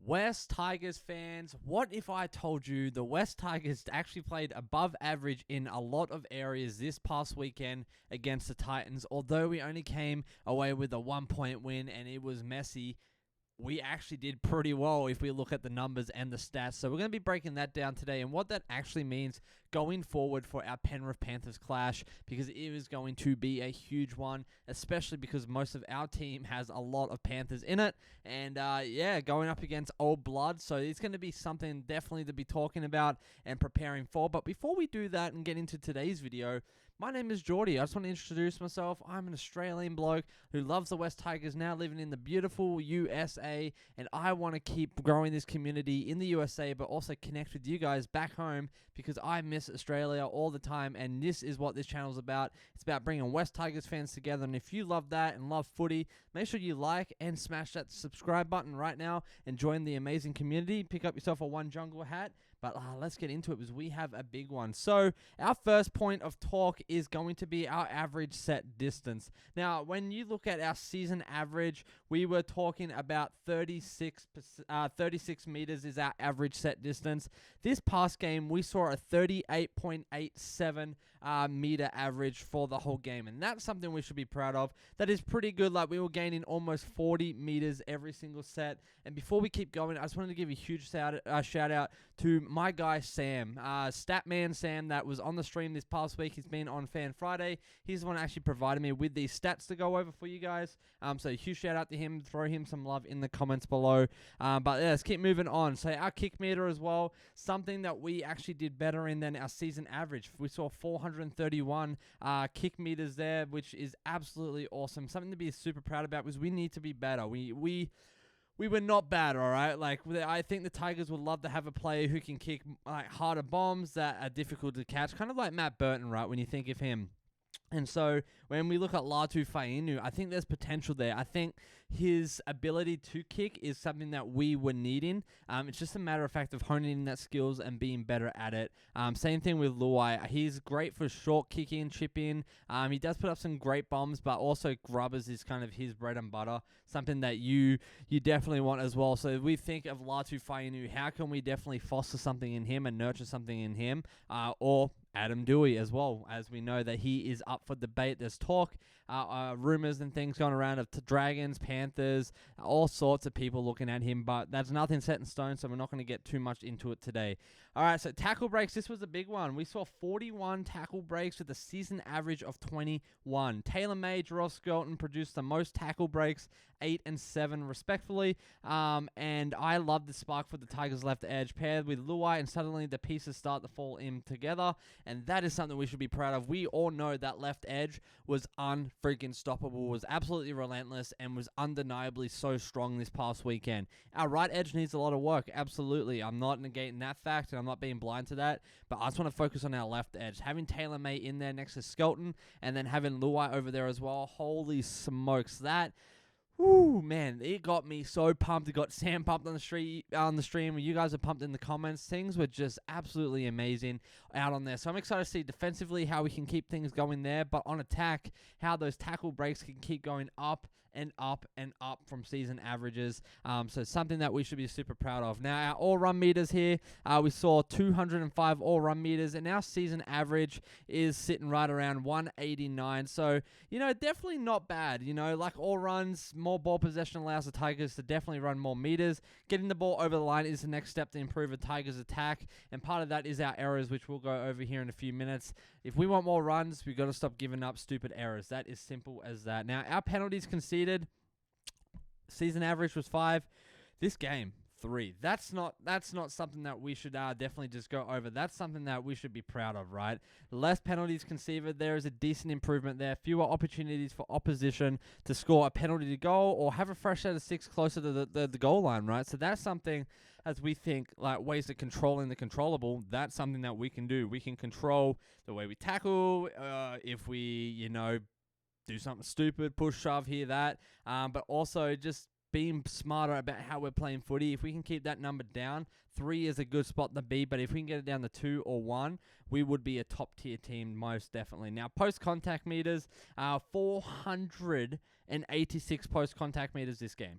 West Tigers fans, what if I told you the West Tigers actually played above average in a lot of areas this past weekend against the Titans? Although we only came away with a 1-point win and it was messy, we actually did pretty well if we look at the numbers and the stats. So we're going to be breaking that down today and what that actually means going forward for our Penrith Panthers clash, because it is going to be a huge one, especially because most of our team has a lot of Panthers in it. And going up against old blood. So it's going to be something definitely to be talking about and preparing for. But before we do that and get into today's video, my name is Geordie. I just want to introduce myself. I'm an Australian bloke who loves the West Tigers, now living in the beautiful USA, and I want to keep growing this community in the USA, but also connect with you guys back home because I miss Australia all the time, and this is what this channel is about. It's about bringing West Tigers fans together, and if you love that and love footy, make sure you like and smash that subscribe button right now and join the amazing community. Pick up yourself a One Jungle hat. But let's get into it because we have a big one. So our first point of talk is going to be our average set distance. Now, when you look at our season average, we were talking about 36 meters is our average set distance. This past game, we saw a 38.87 meter average for the whole game. And that's something we should be proud of. That is pretty good. Like, we were gaining almost 40 meters every single set. And before we keep going, I just wanted to give a huge shout out to my guy Sam, Statman Sam, that was on the stream this past week. He's been on Fan Friday. He's the one actually provided me with these stats to go over for you guys. So huge shout out to him. Throw him some love in the comments below. But yeah, let's keep moving on. So our kick meter as well, something that we actually did better in than our season average. We saw 431 kick meters there, which is absolutely awesome. Something to be super proud about because we need to be better. We were not bad, all right? Like, I think the Tigers would love to have a player who can kick like harder bombs that are difficult to catch, kind of like Matt Burton, right, when you think of him. And so when we look at Latu Fainu, I think there's potential there. I think his ability to kick is something that we were needing. It's just a matter of fact of honing in that skills and being better at it. Same thing with Luai. He's great for short kicking, chip in. He does put up some great bombs, but also grubbers is kind of his bread and butter. Something that you definitely want as well. So if we think of Latu Fainu, how can we definitely foster something in him and nurture something in him? Or Adam Dewey as well, as we know that he is up for debate. There's talk, rumors and things going around of Dragons, Panthers, all sorts of people looking at him, but that's nothing set in stone, so we're not going to get too much into it today. All right, so tackle breaks, this was a big one. We saw 41 tackle breaks with a season average of 21. Taylan May, Jarrell Skelton produced the most tackle breaks, 8 and 7 respectfully, and I love the spark for the Tigers left edge paired with Luai, and suddenly the pieces start to fall in together, and that is something we should be proud of. We all know that left edge was unfreaking stoppable, was absolutely relentless, and was undeniably so strong this past weekend. Our right edge needs a lot of work, absolutely. I'm not negating that fact, and I'm not being blind to that, but I just want to focus on our left edge. Having Taylan May in there next to Skelton, and then having Luai over there as well, holy smokes, that... Woo, man, it got me so pumped. It got Sam pumped on the stream. You guys are pumped in the comments. Things were just absolutely amazing out on there. So I'm excited to see defensively how we can keep things going there, but on attack, how those tackle breaks can keep going up and up and up from season averages. So something that we should be super proud of. Now, our all-run meters here, we saw 205 all-run meters, and our season average is sitting right around 189. So, definitely not bad. Like all runs, more ball possession allows the Tigers to definitely run more meters. Getting the ball over the line is the next step to improve a Tigers attack, and part of that is our errors, which we'll go over here in a few minutes. If we want more runs, we've got to stop giving up stupid errors. That is simple as that. Now, our penalties conceded, season average was 5. This game, 3. That's not something that we should definitely just go over. That's something that we should be proud of, right? Less penalties conceded. There is a decent improvement there. Fewer opportunities for opposition to score a penalty to goal or have a fresh set of 6 closer to the goal line, right? So that's something, as we think, like ways of controlling the controllable, that's something that we can do. We can control the way we tackle, if we, do something stupid, push, shove, here, that, but also just being smarter about how we're playing footy. If we can keep that number down, 3 is a good spot to be, but if we can get it down to 2 or 1, we would be a top-tier team most definitely. Now, post-contact meters, 486 post-contact meters this game.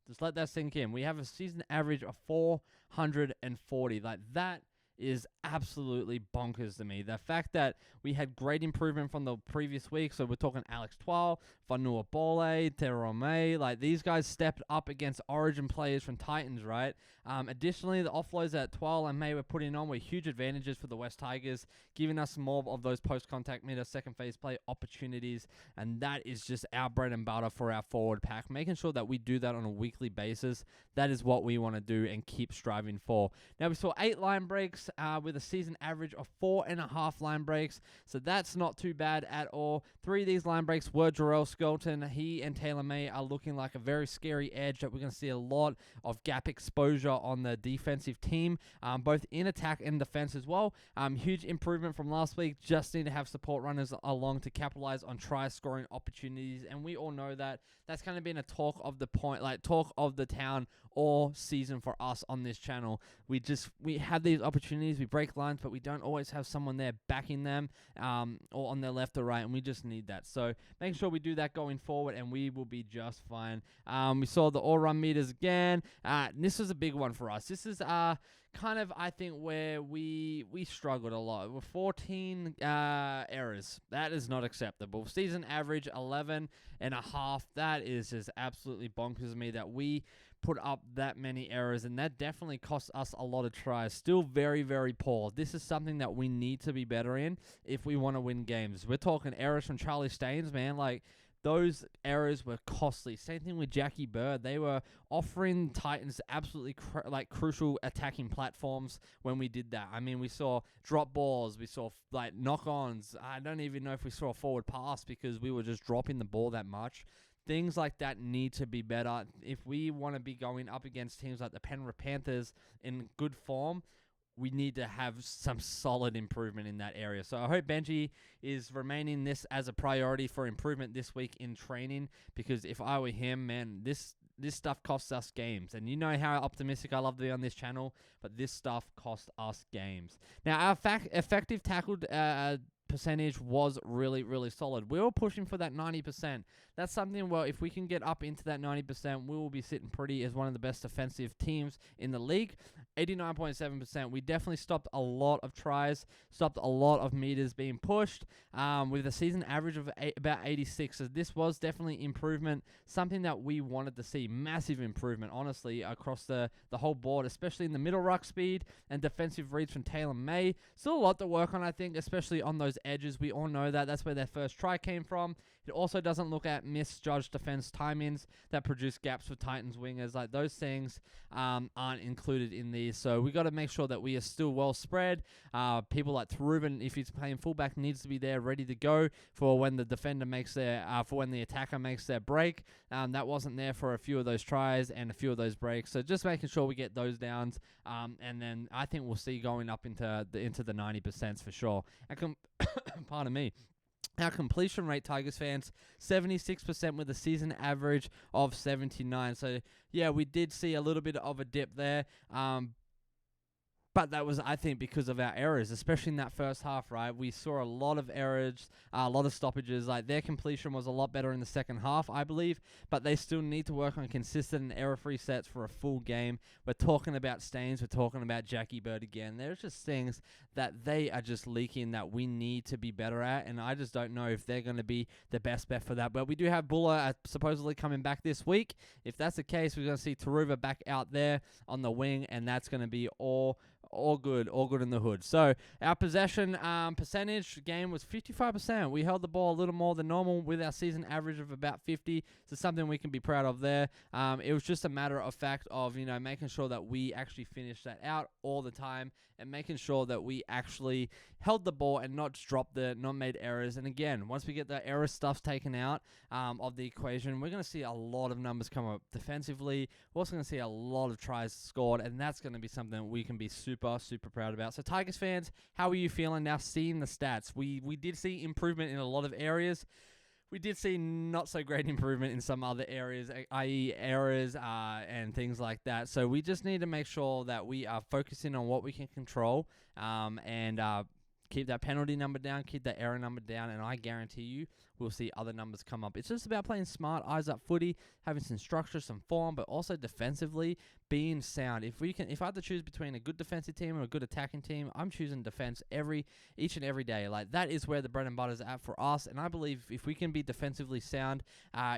Just let that sink in. We have a season average of 440. Like, that is absolutely bonkers to me. The fact that we had great improvement from the previous week, so we're talking Alex Twal, Vanua Bole, Terome, like these guys stepped up against Origin players from Titans, right? Additionally, the offloads that Twal and May were putting on were huge advantages for the West Tigers, giving us more of those post-contact second phase play opportunities, and that is just our bread and butter for our forward pack, making sure that we do that on a weekly basis. That is what we want to do and keep striving for. Now, we saw 8 line breaks with a season average of 4.5 line breaks, so that's not too bad at all. 3 of these line breaks were Jarrell Skelton. He and Taylan May are looking like a very scary edge that we're going to see a lot of gap exposure on the defensive team, both in attack and defense as well. Huge improvement from last week. Just need to have support runners along to capitalize on try scoring opportunities, and we all know that that's kind of been a talk of the town all season for us on this channel. We have these opportunities, we break lines, but we don't always have someone there backing them, or on their left or right, and we just need that. So making sure we do that going forward, and we will be just fine. We saw the all-run meters again. This was a big one for us. This is kind of, I think, where we struggled a lot. With 14 errors. That is not acceptable. Season average 11.5. That is just absolutely bonkers to me that we put up that many errors, and that definitely cost us a lot of tries. Still very, very poor. This is something that we need to be better in if we want to win games. We're talking errors from Charlie Staines, man. Like, those errors were costly. Same thing with Jackie Bird. They were offering Titans absolutely crucial attacking platforms when we did that. I mean, we saw drop balls. We saw knock-ons. I don't even know if we saw a forward pass because we were just dropping the ball that much. Things like that need to be better. If we want to be going up against teams like the Penrith Panthers in good form, we need to have some solid improvement in that area. So I hope Benji is remaining this as a priority for improvement this week in training, because if I were him, man, this stuff costs us games. And you know how optimistic I love to be on this channel, but this stuff costs us games. Now, our effective tackled percentage was really, really solid. We were pushing for that 90%. That's something, well, if we can get up into that 90%, we will be sitting pretty as one of the best defensive teams in the league. 89.7%. We definitely stopped a lot of tries, stopped a lot of meters being pushed, with a season average of about 86. So this was definitely improvement, something that we wanted to see. Massive improvement, honestly, across the whole board, especially in the middle ruck speed and defensive reads from Taylan May. Still a lot to work on, I think, especially on those edges. We all know that. That's where their first try came from. It also doesn't look at misjudged defense timings that produce gaps for Titans wingers. Like, those things aren't included in these. So we got to make sure that we are still well spread. People like Ruben, if he's playing fullback, needs to be there ready to go for when the defender makes when the attacker makes their break. That wasn't there for a few of those tries and a few of those breaks. So just making sure we get those downs. And then I think we'll see going up into the 90% for sure. Pardon me. Our completion rate, Tigers fans, 76% with a season average of 79. So, yeah, we did see a little bit of a dip there. But that was, I think, because of our errors, especially in that first half, right? We saw a lot of errors, a lot of stoppages. Like, their completion was a lot better in the second half, I believe, but they still need to work on consistent and error-free sets for a full game. We're talking about Staines. We're talking about Jackie Bird again. There's just things that they are just leaking that we need to be better at, and I just don't know if they're going to be the best bet for that. But we do have Bula supposedly coming back this week. If that's the case, we're going to see Taruva back out there on the wing, and that's going to be all good in the hood. So our possession percentage game was 55%. We held the ball a little more than normal with our season average of about 50. So something we can be proud of there. It was just a matter of fact of, making sure that we actually finished that out all the time and making sure that we actually held the ball and not made errors. And again, once we get the error stuff taken out of the equation, we're going to see a lot of numbers come up defensively. We're also going to see a lot of tries scored, and that's going to be something we can be super, super proud about. So Tigers fans, how are you feeling now seeing the stats? We did see improvement in a lot of areas. We did see not so great improvement in some other areas, i.e. errors and things like that. So we just need to make sure that we are focusing on what we can control and keep that penalty number down, keep that error number down, and I guarantee you we'll see other numbers come up. It's just about playing smart, eyes up footy, having some structure, some form, but also defensively being sound. If I had to choose between a good defensive team or a good attacking team, I'm choosing defense each and every day. Like, that is where the bread and butter is at for us. And I believe if we can be defensively sound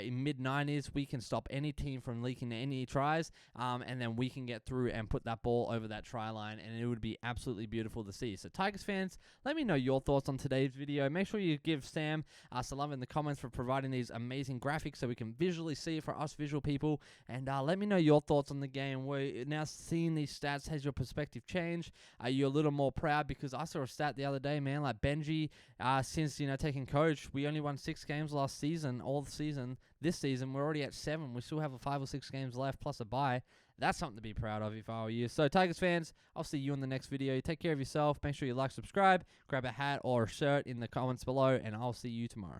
in mid-90s, we can stop any team from leaking any tries, and then we can get through and put that ball over that try line, and it would be absolutely beautiful to see. So Tigers fans, let me know your thoughts on today's video. Make sure you give Sam some love in the comments for providing these amazing graphics so we can visually see it for us visual people, and let me know your thoughts on the game. We're now seeing these stats. Has your perspective changed? Are you a little more proud? Because I saw a stat the other day, man, like Benji, since taking coach, we only won 6 games last season, all the season. This season we're already at 7. We still have 5 or 6 games left plus a bye. That's something to be proud of if I were you. So Tigers fans, I'll see you in the next video. Take care of yourself. Make sure you like, subscribe, grab a hat or a shirt in the comments below, and I'll see you tomorrow.